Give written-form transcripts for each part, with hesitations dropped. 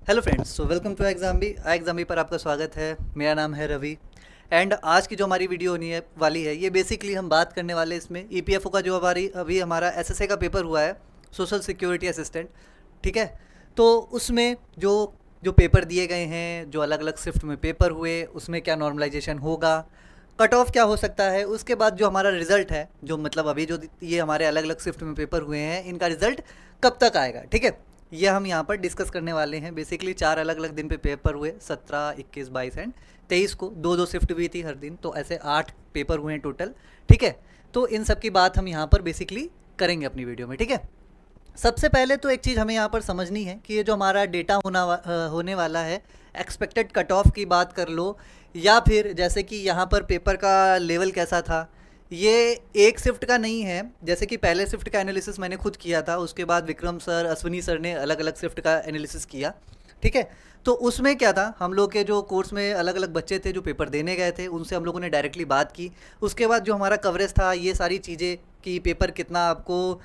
Hello friends, so welcome to exam B पर आपका स्वागत है। मेरा नाम है रवि एंड आज की जो हमारी वीडियो होने वाली है ये बेसिकली हम बात करने वाले इसमें ईपीएफओ का जो अभी हमारा एसएसए का पेपर हुआ है, सोशल सिक्योरिटी असिस्टेंट। ठीक है, तो उसमें जो जो पेपर दिए गए हैं, जो अलग अलग शिफ्ट में पेपर हुए, उसमें क्या नॉर्मलाइजेशन होगा, कट ऑफ क्या हो सकता है, उसके बाद जो हमारा रिज़ल्ट है, जो मतलब अभी जो ये हमारे अलग अलग शिफ्ट में पेपर हुए हैं, इनका रिज़ल्ट कब तक आएगा। ठीक है, ये हम यहाँ पर डिस्कस करने वाले हैं। बेसिकली 4 अलग अलग दिन पे पेपर हुए, 17, 21, 22 एंड 23 को दो दो शिफ्ट भी थी हर दिन, तो ऐसे 8 पेपर हुए हैं टोटल। ठीक है, तो इन सब की बात हम यहाँ पर बेसिकली करेंगे अपनी वीडियो में। ठीक है, सबसे पहले तो एक चीज़ हमें यहाँ पर समझनी है कि ये जो हमारा डेटा होने वाला है, एक्सपेक्टेड कट ऑफ की बात कर लो या फिर जैसे कि यहाँ पर पेपर का लेवल कैसा था, ये एक शिफ्ट का नहीं है। जैसे कि पहले शिफ्ट का एनालिसिस मैंने खुद किया था, उसके बाद विक्रम सर, अश्विनी सर ने अलग अलग शिफ्ट का एनालिसिस किया। ठीक है, तो उसमें क्या था, हम लोग के जो कोर्स में अलग अलग बच्चे थे जो पेपर देने गए थे, उनसे हम लोगों ने डायरेक्टली बात की। उसके बाद जो हमारा कवरेज था, ये सारी चीज़ें कि पेपर कितना आपको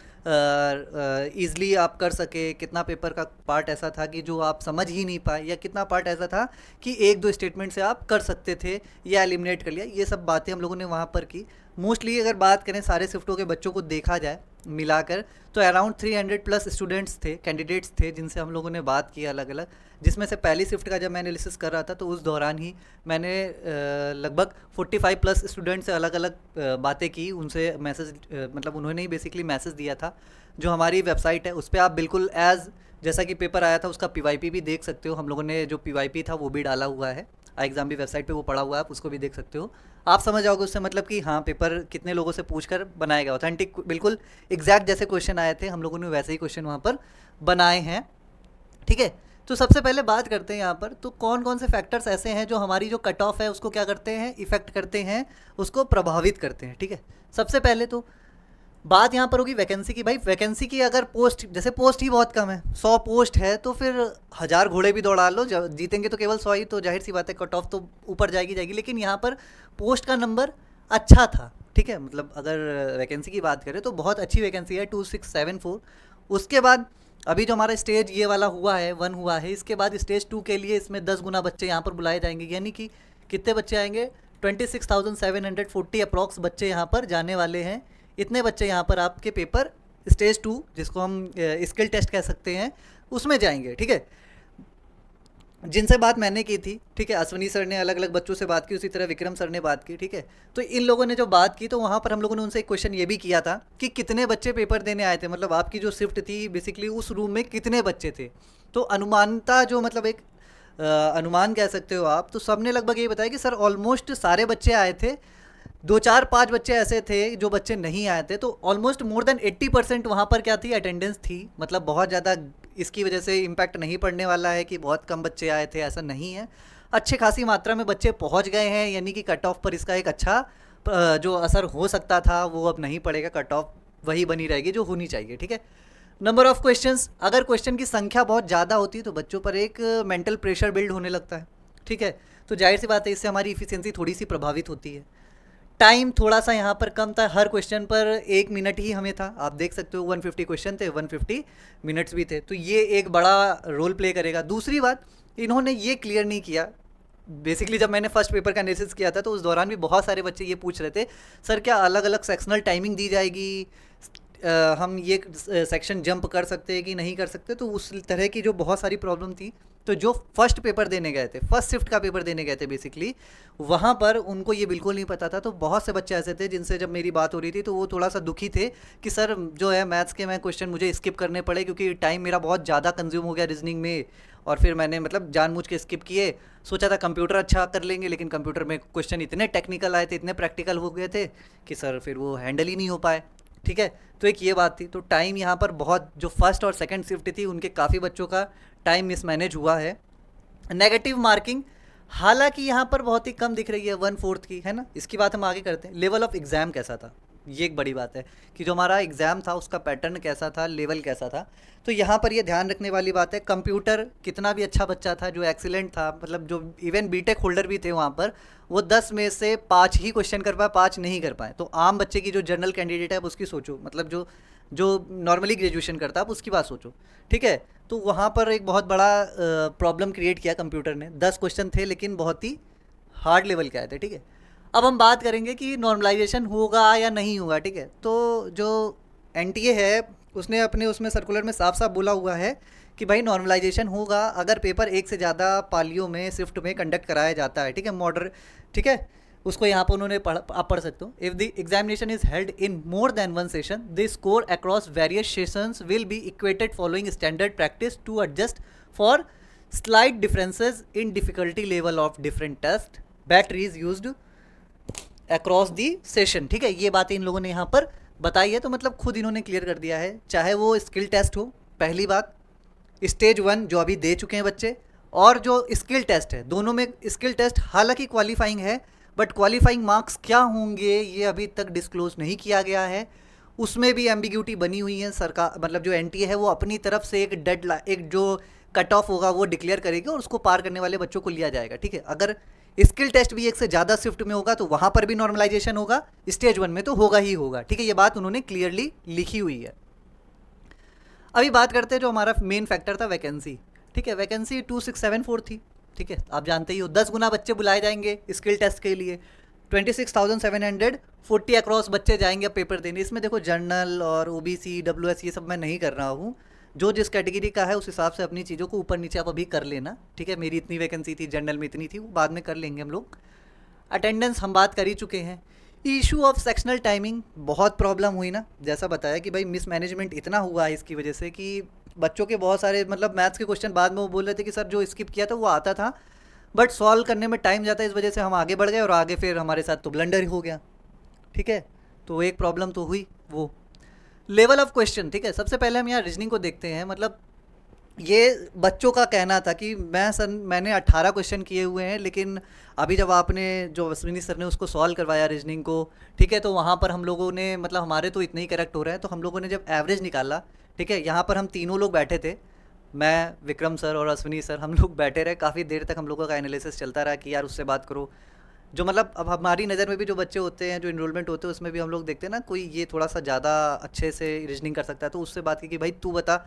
ईज़िली आप कर सके, कितना पेपर का पार्ट ऐसा था कि जो आप समझ ही नहीं पाए, या कितना पार्ट ऐसा था कि एक दो स्टेटमेंट से आप कर सकते थे या एलिमिनेट कर लिया। ये सब बातें हम लोगों ने वहाँ पर की। मोस्टली अगर बात करें सारे शिफ्टों के बच्चों को देखा जाए मिलाकर, तो अराउंड 300 प्लस स्टूडेंट्स थे, कैंडिडेट्स थे, जिनसे हम लोगों ने बात की अलग अलग। जिसमें से पहली शिफ्ट का जब मैं एनालिसिस कर रहा था तो उस दौरान ही मैंने लगभग 45 प्लस स्टूडेंट से अलग अलग बातें की, उनसे मैसेज मतलब उन्होंने ही बेसिकली मैसेज दिया था। जो हमारी वेबसाइट है उस पर आप बिल्कुल एज जैसा कि पेपर आया था उसका पीवाईपी भी देख सकते हो। हम लोगों ने जो पीवाईपी था वो भी डाला हुआ है, एग्जाम भी वेबसाइट पे वो पड़ा हुआ है, आप उसको भी देख सकते हो। आप समझ जाओगे उससे मतलब कि हाँ, पेपर कितने लोगों से पूछकर बनाया गया, ऑथेंटिक बिल्कुल एग्जैक्ट जैसे क्वेश्चन आए थे हम लोगों ने वैसे ही क्वेश्चन वहाँ पर बनाए हैं। ठीक है, तो सबसे पहले बात करते हैं यहाँ पर, तो कौन कौन से फैक्टर्स ऐसे हैं जो हमारी जो कट ऑफ है उसको क्या करते हैं, इफेक्ट करते हैं, उसको प्रभावित करते हैं। ठीक है, सबसे पहले तो बात यहाँ पर होगी वैकेंसी की। भाई वैकेंसी की अगर पोस्ट, जैसे पोस्ट ही बहुत कम है, 100 पोस्ट है, तो फिर 1000 घोड़े भी दौड़ा लो, जीतेंगे तो केवल 100 ही, तो जाहिर सी बात है कट ऑफ तो ऊपर जाएगी जाएगी। लेकिन यहाँ पर पोस्ट का नंबर अच्छा था। ठीक है, मतलब अगर वैकेंसी की बात करें तो बहुत अच्छी वैकेंसी है, 2674। उसके बाद अभी जो हमारा स्टेज ये वाला हुआ है, 1 हुआ है, इसके बाद स्टेज 2 के लिए इसमें 10 गुना बच्चे यहाँ पर बुलाए जाएंगे। यानी कि कितने बच्चे आएंगे, 26,740 अप्रॉक्स बच्चे यहाँ पर जाने वाले हैं। इतने बच्चे यहाँ पर आपके पेपर स्टेज 2, जिसको हम स्किल टेस्ट कह सकते हैं, उसमें जाएंगे। ठीक है, जिनसे बात मैंने की थी, ठीक है, अश्विनी सर ने अलग अलग बच्चों से बात की, उसी तरह विक्रम सर ने बात की। ठीक है, तो इन लोगों ने जो बात की तो वहाँ पर हम लोगों ने उनसे एक क्वेश्चन ये भी किया था कि कितने बच्चे पेपर देने आए थे, मतलब आपकी जो शिफ्ट थी बेसिकली उस रूम में कितने बच्चे थे। तो अनुमानता जो मतलब एक अनुमान कह सकते हो आप, तो सबने लगभग ये बताया कि सर ऑलमोस्ट सारे बच्चे आए थे, 2 4 5 बच्चे ऐसे थे जो बच्चे नहीं आए थे। तो ऑलमोस्ट मोर देन 80% वहाँ पर क्या थी, अटेंडेंस थी। मतलब बहुत ज़्यादा इसकी वजह से इम्पैक्ट नहीं पड़ने वाला है कि बहुत कम बच्चे आए थे, ऐसा नहीं है। अच्छे खासी मात्रा में बच्चे पहुँच गए हैं, यानी कि कट ऑफ पर इसका एक अच्छा जो असर हो सकता था वो अब नहीं पड़ेगा, कट ऑफ वही बनी रहेगी जो होनी चाहिए। ठीक है, नंबर ऑफ़ क्वेश्चंस, अगर क्वेश्चन की संख्या बहुत ज़्यादा होती है तो बच्चों पर एक मेंटल प्रेशर बिल्ड होने लगता है। ठीक है, तो जाहिर सी बात है इससे हमारी इफ़िशियंसी थोड़ी सी प्रभावित होती है। टाइम थोड़ा सा यहाँ पर कम था, हर क्वेश्चन पर 1 मिनट ही हमें था। आप देख सकते हो 150 क्वेश्चन थे, 150 मिनट्स भी थे, तो ये एक बड़ा रोल प्ले करेगा। दूसरी बात, इन्होंने ये क्लियर नहीं किया। बेसिकली जब मैंने फर्स्ट पेपर का एनालिसिस किया था तो उस दौरान भी बहुत सारे बच्चे ये पूछ रहे थे, सर क्या अलग अलग सेक्शनल टाइमिंग दी जाएगी, हम ये सेक्शन जंप कर सकते हैं कि नहीं कर सकते। तो उस तरह की जो बहुत सारी प्रॉब्लम थी, तो जो फर्स्ट पेपर देने गए थे, फर्स्ट शिफ्ट का पेपर देने गए थे बेसिकली, वहाँ पर उनको ये बिल्कुल नहीं पता था। तो बहुत से बच्चे ऐसे थे जिनसे जब मेरी बात हो रही थी तो वो थोड़ा सा दुखी थे कि सर जो है मैथ्स के मैं क्वेश्चन मुझे स्किप करने पड़े, क्योंकि टाइम मेरा बहुत ज़्यादा कंज्यूम हो गया रीजनिंग में। और फिर मैंने मतलब जानबूझ के स्किप किए, सोचा था कंप्यूटर अच्छा कर लेंगे, लेकिन कंप्यूटर में क्वेश्चन इतने टेक्निकल आए थे, इतने प्रैक्टिकल हो गए थे कि सर फिर वो हैंडल ही नहीं हो पाए। ठीक है, तो एक ये बात थी। तो टाइम यहाँ पर बहुत, जो फर्स्ट और सेकंड शिफ्ट थी उनके काफ़ी बच्चों का टाइम मिसमैनेज हुआ है। नेगेटिव मार्किंग हालांकि यहाँ पर बहुत ही कम दिख रही है, 1/4 की, है ना। इसकी बात हम आगे करते हैं। लेवल ऑफ एग्ज़ाम कैसा था, ये एक बड़ी बात है कि जो हमारा एग्ज़ाम था उसका पैटर्न कैसा था, लेवल कैसा था। तो यहाँ पर ये ध्यान रखने वाली बात है, कंप्यूटर कितना भी अच्छा बच्चा था, जो एक्सीलेंट था, मतलब जो इवन बीटेक होल्डर भी थे वहाँ पर, वो 10 में से 5 ही क्वेश्चन कर पाए, 5 नहीं कर पाए। तो आम बच्चे की जो जनरल कैंडिडेट है उसकी सोचो, मतलब जो जो नॉर्मली ग्रेजुएशन करता है, आप उसकी बात सोचो, ठीक है। तो वहाँ पर एक बहुत बड़ा प्रॉब्लम क्रिएट किया कंप्यूटर ने। 10 क्वेश्चन थे लेकिन बहुत ही हार्ड लेवल के आए थे, ठीक है। अब हम बात करेंगे कि नॉर्मलाइजेशन होगा या नहीं होगा, ठीक है। तो जो एनटीए है उसने अपने उसमें सर्कुलर में साफ साफ बोला हुआ है कि भाई नॉर्मलाइजेशन होगा अगर पेपर एक से ज़्यादा पालियों में शिफ्ट में कंडक्ट कराया जाता है, ठीक है, मॉडर, ठीक है। उसको यहाँ पर उन्होंने आप पढ़ सकते हो। If the examination is held in more than one session, the score across various sessions will be equated following standard practice to adjust for slight differences in difficulty level of different test batteries used across the session, ठीक है। ये बातें इन लोगों ने यहाँ पर बताई है, तो मतलब खुद इन्होंने क्लियर कर दिया है। चाहे वो स्किल टेस्ट हो, पहली बात स्टेज 1 जो अभी दे चुके हैं बच्चे, और जो स्किल टेस्ट है, दोनों में स्किल टेस्ट हालांकि क्वालिफाइंग है, बट क्वालिफाइंग मार्क्स क्या होंगे ये अभी तक डिस्क्लोज नहीं किया गया है। उसमें भी एम्बिग्यूटी बनी हुई है। सरकार मतलब जो एनटीए है वो अपनी तरफ से एक एक जो कट ऑफ होगा वो डिक्लेयर करेगी और उसको पार करने वाले बच्चों को लिया जाएगा, ठीक है। अगर स्किल टेस्ट भी एक से ज़्यादा शिफ्ट में होगा तो वहाँ पर भी नॉर्मलाइजेशन होगा, स्टेज 1 में तो होगा ही होगा, ठीक है। ये बात उन्होंने क्लियरली लिखी हुई है। अभी बात करते हैं जो हमारा मेन फैक्टर था, वैकेंसी, ठीक है। वैकेंसी 2674 थी, ठीक है। आप जानते ही हो 10 गुना बच्चे बुलाए जाएंगे स्किल टेस्ट के लिए, 26,740 अक्रॉस बच्चे जाएंगे पेपर देने। इसमें देखो जनरल और ओबीसी डब्ल्यूएस ये सब मैं नहीं कर रहा हूँ, जो जिस कैटेगरी का है उस हिसाब से अपनी चीज़ों को ऊपर नीचे आप अभी कर लेना, ठीक है। मेरी इतनी वैकेंसी थी, जनरल में इतनी थी, वो बाद में कर लेंगे हम लोग। अटेंडेंस हम बात कर ही चुके हैं। इशू ऑफ सेक्शनल टाइमिंग बहुत प्रॉब्लम हुई ना, जैसा बताया कि भाई मिसमैनेजमेंट इतना हुआ है इसकी वजह से कि बच्चों के बहुत सारे मतलब मैथ्स के क्वेश्चन बाद में वो बोल रहे थे कि सर जो स्किप किया था वो आता था, बट सॉल्व करने में टाइम जाता है, इस वजह से हम आगे बढ़ गए और आगे फिर हमारे साथ तो ब्लंडर ही हो गया, ठीक है। तो एक प्रॉब्लम तो हुई वो लेवल ऑफ क्वेश्चन, ठीक है। सबसे पहले हम यहाँ रीजनिंग को देखते हैं। मतलब ये बच्चों का कहना था कि मैंने 18 क्वेश्चन किए हुए हैं, लेकिन अभी जब आपने जो अश्विनी सर ने उसको सॉल्व करवाया रीजनिंग को, ठीक है, तो वहाँ पर हम लोगों ने मतलब हमारे तो इतने ही करेक्ट हो रहे हैं, तो हम लोगों ने जब एवरेज निकाला, ठीक है, यहाँ पर हम तीनों लोग बैठे थे, मैं, विक्रम सर और अश्विनी सर, हम लोग बैठे रहे काफ़ी देर तक। हम लोगों का एनालिसिस चलता रहा कि यार उससे बात करो, जो मतलब अब हमारी नज़र में भी जो बच्चे होते हैं, जो इनरोलमेंट होते हैं, उसमें भी हम लोग देखते हैं ना कोई ये थोड़ा सा ज़्यादा अच्छे से रीजनिंग कर सकता है, तो उससे बात की कि भाई तू बता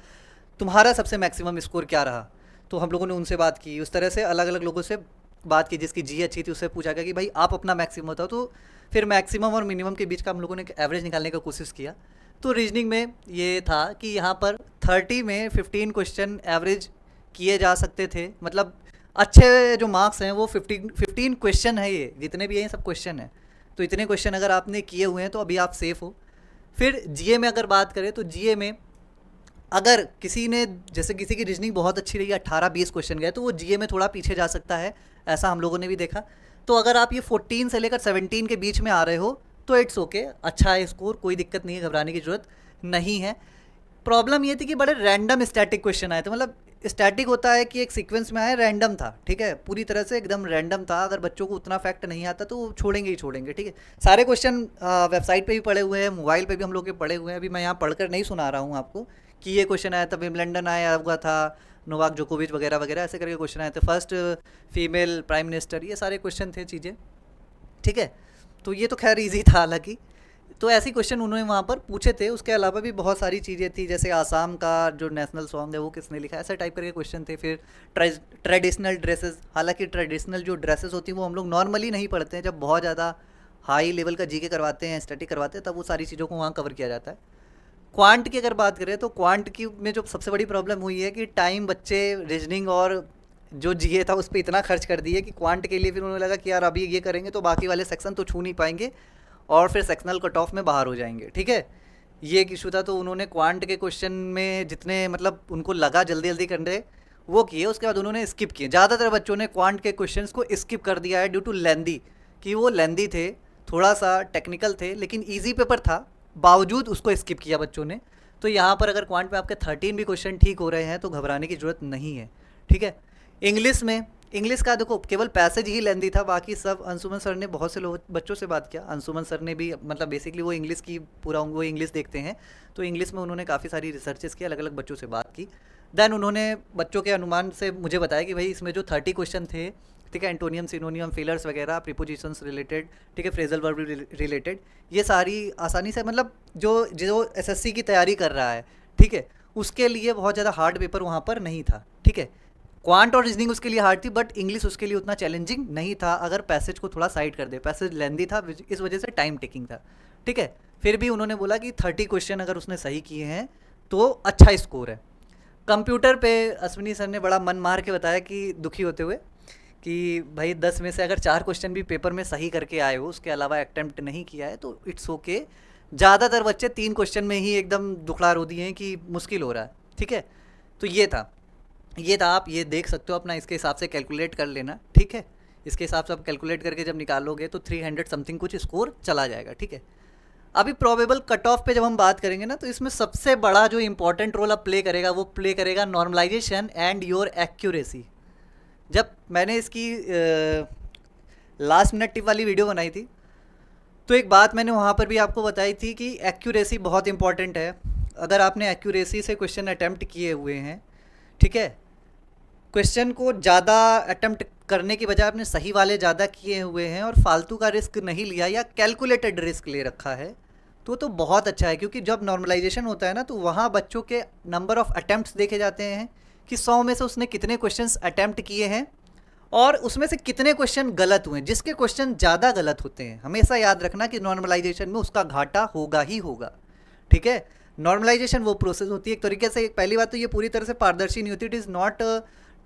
तुम्हारा सबसे मैक्सिमम स्कोर क्या रहा। तो हम लोगों ने उनसे बात की, उस तरह से अलग अलग लोगों से बात की। जिसकी जी अच्छी थी उससे पूछा गया कि भाई आप अपना मैक्सिमम बताओ, तो फिर मैक्सिमम और मिनिमम के बीच का हम लोगों ने एवरेज निकालने का कोशिश किया। तो रीजनिंग में ये था कि यहाँ पर 30 में 15 क्वेश्चन एवरेज किए जा सकते थे। मतलब अच्छे जो मार्क्स हैं वो 15 क्वेश्चन है, ये जितने भी हैं सब क्वेश्चन हैं, तो इतने क्वेश्चन अगर आपने किए हुए हैं तो अभी आप सेफ़ हो। फिर जीए में अगर बात करें तो जीए में अगर किसी ने, जैसे किसी की रीजनिंग बहुत अच्छी रही, 18-20 क्वेश्चन गए, तो वो जीए में थोड़ा पीछे जा सकता है, ऐसा हम लोगों ने भी देखा। तो अगर आप ये 14 से लेकर 17 के बीच में आ रहे हो तो इट्स ओके, अच्छा है स्कोर, कोई दिक्कत नहीं है, घबराने की ज़रूरत नहीं है। प्रॉब्लम ये थी कि बड़े रैंडम स्टैटिक क्वेश्चन आए थे। मतलब स्टैटिक होता है कि एक सीक्वेंस में आए, रैंडम था, ठीक है, पूरी तरह से एकदम रैंडम था। अगर बच्चों को उतना फैक्ट नहीं आता तो वो छोड़ेंगे ही छोड़ेंगे, ठीक है। सारे क्वेश्चन वेबसाइट पे भी पड़े हुए हैं, मोबाइल पे भी हम लोग के पड़े हुए हैं। अभी मैं यहाँ पढ़कर नहीं सुना रहा हूँ आपको कि ये क्वेश्चन आया था, विम्बलडन आया हुआ था, नोवाक जोकोविच वगैरह वगैरह ऐसे करके क्वेश्चन आए थे, फर्स्ट फीमेल प्राइम मिनिस्टर, ये सारे क्वेश्चन थे चीज़ें, ठीक है। तो ये तो खैर ईजी था हालांकि। तो ऐसे क्वेश्चन उन्होंने वहाँ पर पूछे थे। उसके अलावा भी बहुत सारी चीज़ें थी, जैसे आसाम का जो नेशनल सॉन्ग है वो किसने लिखा है, ऐसा टाइप करके क्वेश्चन थे। फिर ट्रेडिशनल ड्रेसेस, हालांकि ट्रेडिशनल जो ड्रेसेस होती हैं वो हम लोग नॉर्मली नहीं पढ़ते हैं, जब बहुत ज़्यादा हाई लेवल का जीके करवाते हैं, स्टडी करवाते हैं, तब वो सारी चीज़ों को वहाँ कवर किया जाता है। क्वांट की अगर बात करें तो क्वांट की में जो सबसे बड़ी प्रॉब्लम हुई है कि टाइम बच्चे रीजनिंग और जो जीए था उस पर इतना खर्च कर दिए कि क्वांट के लिए फिर उन्होंने लगा कि यार अभी ये करेंगे तो बाकी वाले सेक्शन तो छू नहीं पाएंगे और फिर सेक्शनल कट ऑफ में बाहर हो जाएंगे, ठीक है। ये एक इशू था। तो उन्होंने क्वांट के क्वेश्चन में जितने मतलब उनको लगा जल्दी जल्दी करने वो किए, उसके बाद उन्होंने स्किप किए। ज़्यादातर बच्चों ने क्वांट के क्वेश्चंस को स्किप कर दिया है ड्यू टू लेंदी, कि वो लेंदी थे, थोड़ा सा टेक्निकल थे, लेकिन ईजी पेपर था, बावजूद उसको स्किप किया बच्चों ने। तो यहाँ पर अगर क्वांट में आपके 13 भी क्वेश्चन ठीक हो रहे हैं तो घबराने की ज़रूरत नहीं है, ठीक है। इंग्लिश में, इंग्लिश का देखो केवल पैसेज ही लेंदी था, बाकी सब अंशुमन सर ने बहुत से लोग बच्चों से बात किया। अंशुमन सर ने भी मतलब बेसिकली वो इंग्लिश की पूरा वो इंग्लिश देखते हैं, तो इंग्लिश में उन्होंने काफ़ी सारी रिसर्चेस की, अलग अलग बच्चों से बात की। देन उन्होंने बच्चों के अनुमान से मुझे बताया कि भाई इसमें जो 30 क्वेश्चन थे ठीक है, एंटोनियम, सिनोनियम, फिलर्स वगैरह, प्रीपोजिशंस रिलेटेड, ठीक है, फ्रेजल वर्ब रिलेटेड, ये सारी आसानी से, मतलब जो जो एसएससी की तैयारी कर रहा है, ठीक है, उसके लिए बहुत ज़्यादा हार्ड पेपर वहाँ पर नहीं था। ठीक है, क्वांट और रीजनिंग उसके लिए हार्ड थी, बट इंग्लिश उसके लिए उतना चैलेंजिंग नहीं था अगर पैसेज को थोड़ा साइड कर दे। पैसेज लेंदी था, इस वजह से टाइम टेकिंग था। ठीक है, फिर भी उन्होंने बोला कि 30 क्वेश्चन अगर उसने सही किए हैं तो अच्छा स्कोर है। कंप्यूटर पे अश्विनी सर ने बड़ा मन मार के बताया कि दुखी होते हुए कि भाई 10 में से अगर 4 क्वेश्चन भी पेपर में सही करके आए हो, उसके अलावा अटेम्प्ट नहीं किया है, तो इट्स ओके। ज़्यादातर बच्चे 3 क्वेश्चन में ही एकदम दुखड़ा रो दिए हैं कि मुश्किल हो रहा है। ठीक है, तो ये था, आप ये देख सकते हो अपना, इसके हिसाब से कैलकुलेट कर लेना। ठीक है, इसके हिसाब से आप कैलकुलेट करके जब निकालोगे तो 300 समथिंग कुछ स्कोर चला जाएगा। ठीक है, अभी प्रोबेबल कट ऑफ पे जब हम बात करेंगे ना, तो इसमें सबसे बड़ा जो इंपॉर्टेंट रोल अब प्ले करेगा, वो प्ले करेगा नॉर्मलाइजेशन एंड योर एक्यूरेसी। जब मैंने इसकी लास्ट मिनट टिप वाली वीडियो बनाई थी, तो एक बात मैंने वहाँ पर भी आपको बताई थी कि एक्यूरेसी बहुत इंपॉर्टेंट है। अगर आपने एक्यूरेसी से क्वेश्चन अटैम्प्ट किए हुए हैं, ठीक है, क्वेश्चन को ज़्यादा अटैम्प्ट करने की बजाय आपने सही वाले ज़्यादा किए हुए हैं और फालतू का रिस्क नहीं लिया या कैलकुलेटेड रिस्क ले रखा है, तो बहुत अच्छा है। क्योंकि जब नॉर्मलाइजेशन होता है ना, तो वहाँ बच्चों के नंबर ऑफ़ अटैम्प्ट्स देखे जाते हैं कि 100 में से उसने कितने क्वेश्चंस अटैम्प्ट किए हैं और उसमें से कितने क्वेश्चन गलत हुए हैं। जिसके क्वेश्चन ज़्यादा गलत होते हैं, हमेशा याद रखना कि नॉर्मलाइजेशन में उसका घाटा होगा ही होगा। ठीक है, नॉर्मलाइजेशन वो प्रोसेस होती है एक तरीके से, पहली बात तो ये पूरी तरह से पारदर्शी नहीं होती, इट इज़ नॉट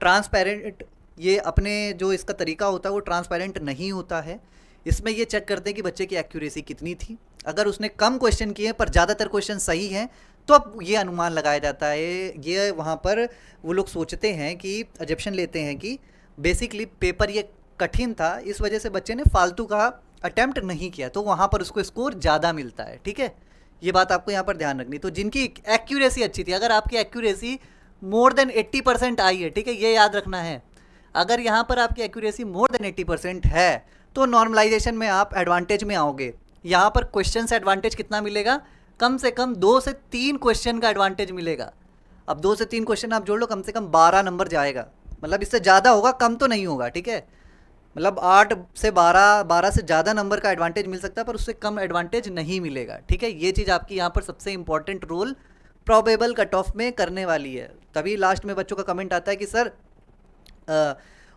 ट्रांसपेरेंट। ये अपने जो इसका तरीका होता है वो ट्रांसपेरेंट नहीं होता है। इसमें ये चेक करते हैं कि बच्चे की एक्यूरेसी कितनी थी। अगर उसने कम क्वेश्चन किए पर ज़्यादातर क्वेश्चन सही हैं, तो अब ये अनुमान लगाया जाता है, ये वहाँ पर वो लोग सोचते हैं कि अजप्शन लेते हैं कि बेसिकली पेपर ये कठिन था, इस वजह से बच्चे ने फालतू का अटैम्प्ट नहीं किया, तो वहाँ पर उसको स्कोर ज़्यादा मिलता है। ठीक है, ये बात आपको यहाँ पर ध्यान रखनी। तो जिनकी एक्यूरेसी अच्छी थी, अगर आपकी एक्यूरेसी मोर देन 80% आई है, ठीक है, ये याद रखना है, अगर यहाँ पर आपकी एक्यूरेसी मोर देन 80% है, तो नॉर्मलाइजेशन में आप एडवांटेज में आओगे। यहाँ पर क्वेश्चन से एडवांटेज कितना मिलेगा? कम से कम 2 से 3 क्वेश्चन का एडवांटेज मिलेगा। अब 2 से 3 क्वेश्चन आप जोड़ लो, कम से कम 12 नंबर जाएगा, मतलब इससे ज़्यादा होगा, कम तो नहीं होगा। ठीक है, मतलब 8 से 12 से ज़्यादा नंबर का एडवांटेज मिल सकता है, पर उससे कम एडवांटेज नहीं मिलेगा। ठीक है, ये चीज़ आपकी यहाँ पर सबसे important role probable cut off में करने वाली है। तभी लास्ट में बच्चों का कमेंट आता है कि सर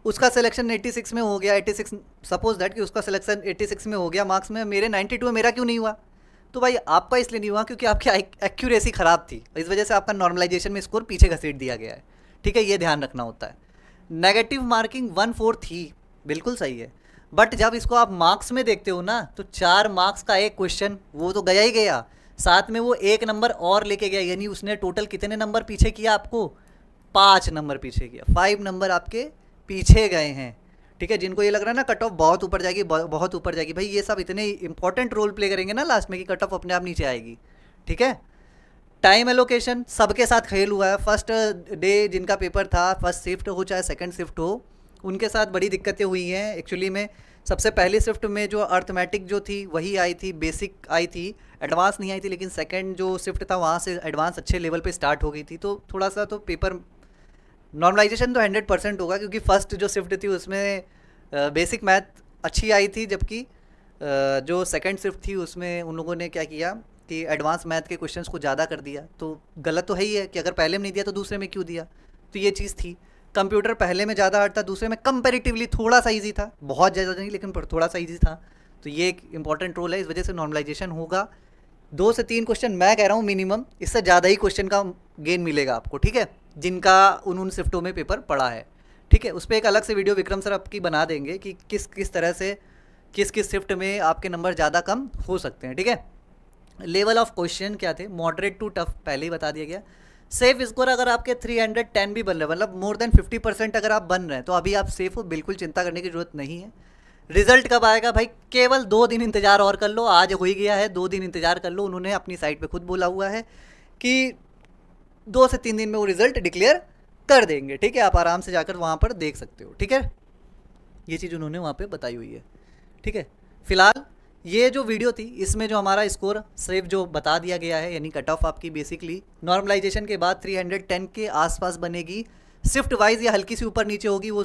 उसका सिलेक्शन 86 में हो गया, 86 सपोज दैट कि उसका सिलेक्शन 86 में हो गया मार्क्स में, मेरे 92 में मेरा क्यों नहीं हुआ? तो भाई आपका इसलिए नहीं हुआ क्योंकि आपकी एक्यूरेसी ख़राब थी, इस वजह से आपका नॉर्मलाइजेशन में स्कोर पीछे घसीट दिया गया है। ठीक है, ये ध्यान रखना होता है। नेगेटिव मार्किंग 1/4 थी, बिल्कुल सही है, बट जब इसको आप मार्क्स में देखते हो ना, तो 4 मार्क्स का एक क्वेश्चन वो तो गया ही गया, साथ में वो 1 नंबर और लेके गया, यानी उसने टोटल कितने नंबर पीछे किया आपको? 5 नंबर पीछे किया, 5 नंबर आपके पीछे गए हैं। ठीक है, जिनको ये लग रहा है ना कट ऑफ बहुत ऊपर जाएगी, बहुत ऊपर जाएगी, भाई ये सब इतने इंपॉर्टेंट रोल प्ले करेंगे ना लास्ट में कि कट ऑफ अपने आप नीचे आएगी। ठीक है, टाइम एलोकेशन सबके साथ खेल हुआ है। फर्स्ट डे जिनका पेपर था, फर्स्ट शिफ्ट हो चाहे सेकंड शिफ्ट हो, उनके साथ बड़ी दिक्कतें हुई हैं। एक्चुअली में सबसे पहली शिफ्ट में जो अर्थमेटिक जो थी वही आई थी, बेसिक आई थी, एडवांस नहीं आई थी, लेकिन सेकंड जो शिफ्ट था वहाँ से एडवांस अच्छे लेवल पे स्टार्ट हो गई थी, तो थोड़ा सा तो पेपर नॉर्मलाइजेशन तो 100% होगा, क्योंकि फर्स्ट जो शिफ्ट थी उसमें बेसिक मैथ अच्छी आई थी, जबकि जो सेकंड शिफ्ट थी उसमें उन लोगों ने क्या किया कि एडवांस मैथ के क्वेश्चंस को ज़्यादा कर दिया। तो गलत तो है ही है कि अगर पहले में नहीं दिया तो दूसरे में क्यों दिया, तो ये चीज़ थी। कंप्यूटर पहले में ज़्यादा हार्ड था, दूसरे में कंपैरेटिवली थोड़ा सा ईजी था, बहुत ज़्यादा नहीं लेकिन थोड़ा सा ईजी था, तो ये एक इंपॉर्टेंट रोल है, इस वजह से नॉर्मलाइजेशन होगा। 2 से 3 क्वेश्चन मैं कह रहा हूँ मिनिमम, इससे ज़्यादा ही क्वेश्चन का गेन मिलेगा आपको। ठीक है, जिनका उन शिफ्टों में पेपर पड़ा है। ठीक है, उस पर एक अलग से वीडियो विक्रम सर आपकी बना देंगे कि किस तरह से किस शिफ्ट में आपके नंबर ज़्यादा कम हो सकते हैं। ठीक है, लेवल ऑफ क्वेश्चन क्या थे? मॉडरेट टू टफ पहले ही बता दिया गया। सेफ स्कोर अगर आपके 310 भी बन रहे हैं, मतलब मोर देन 50% अगर आप बन रहे हैं, तो अभी आप सेफ हो, बिल्कुल चिंता करने की जरूरत नहीं है। रिजल्ट कब आएगा भाई? केवल 2 दिन इंतजार और कर लो, आज हो ही गया है, 2 दिन इंतजार कर लो। उन्होंने अपनी साइट पे खुद बोला हुआ है कि 2 से 3 दिन में वो रिजल्ट डिक्लेयर कर देंगे। ठीक है, आप आराम से जाकर वहाँ पर देख सकते हो। ठीक है, ये चीज़ उन्होंने वहाँ पे बताई हुई है। ठीक है, फिलहाल ये जो वीडियो थी इसमें जो हमारा स्कोर सिर्फ जो बता दिया गया है, यानी कट ऑफ आपकी बेसिकली नॉर्मलाइजेशन के बाद 310 के आसपास बनेगी, शिफ्ट वाइज या हल्की सी ऊपर नीचे होगी वो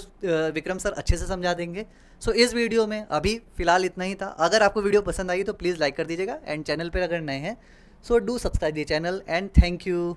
विक्रम सर अच्छे से समझा देंगे। सो इस वीडियो में अभी फ़िलहाल इतना ही था। अगर आपको वीडियो पसंद आई तो प्लीज़ लाइक कर दीजिएगा, एंड चैनल पर अगर नए हैं so do subscribe the channel, and thank you.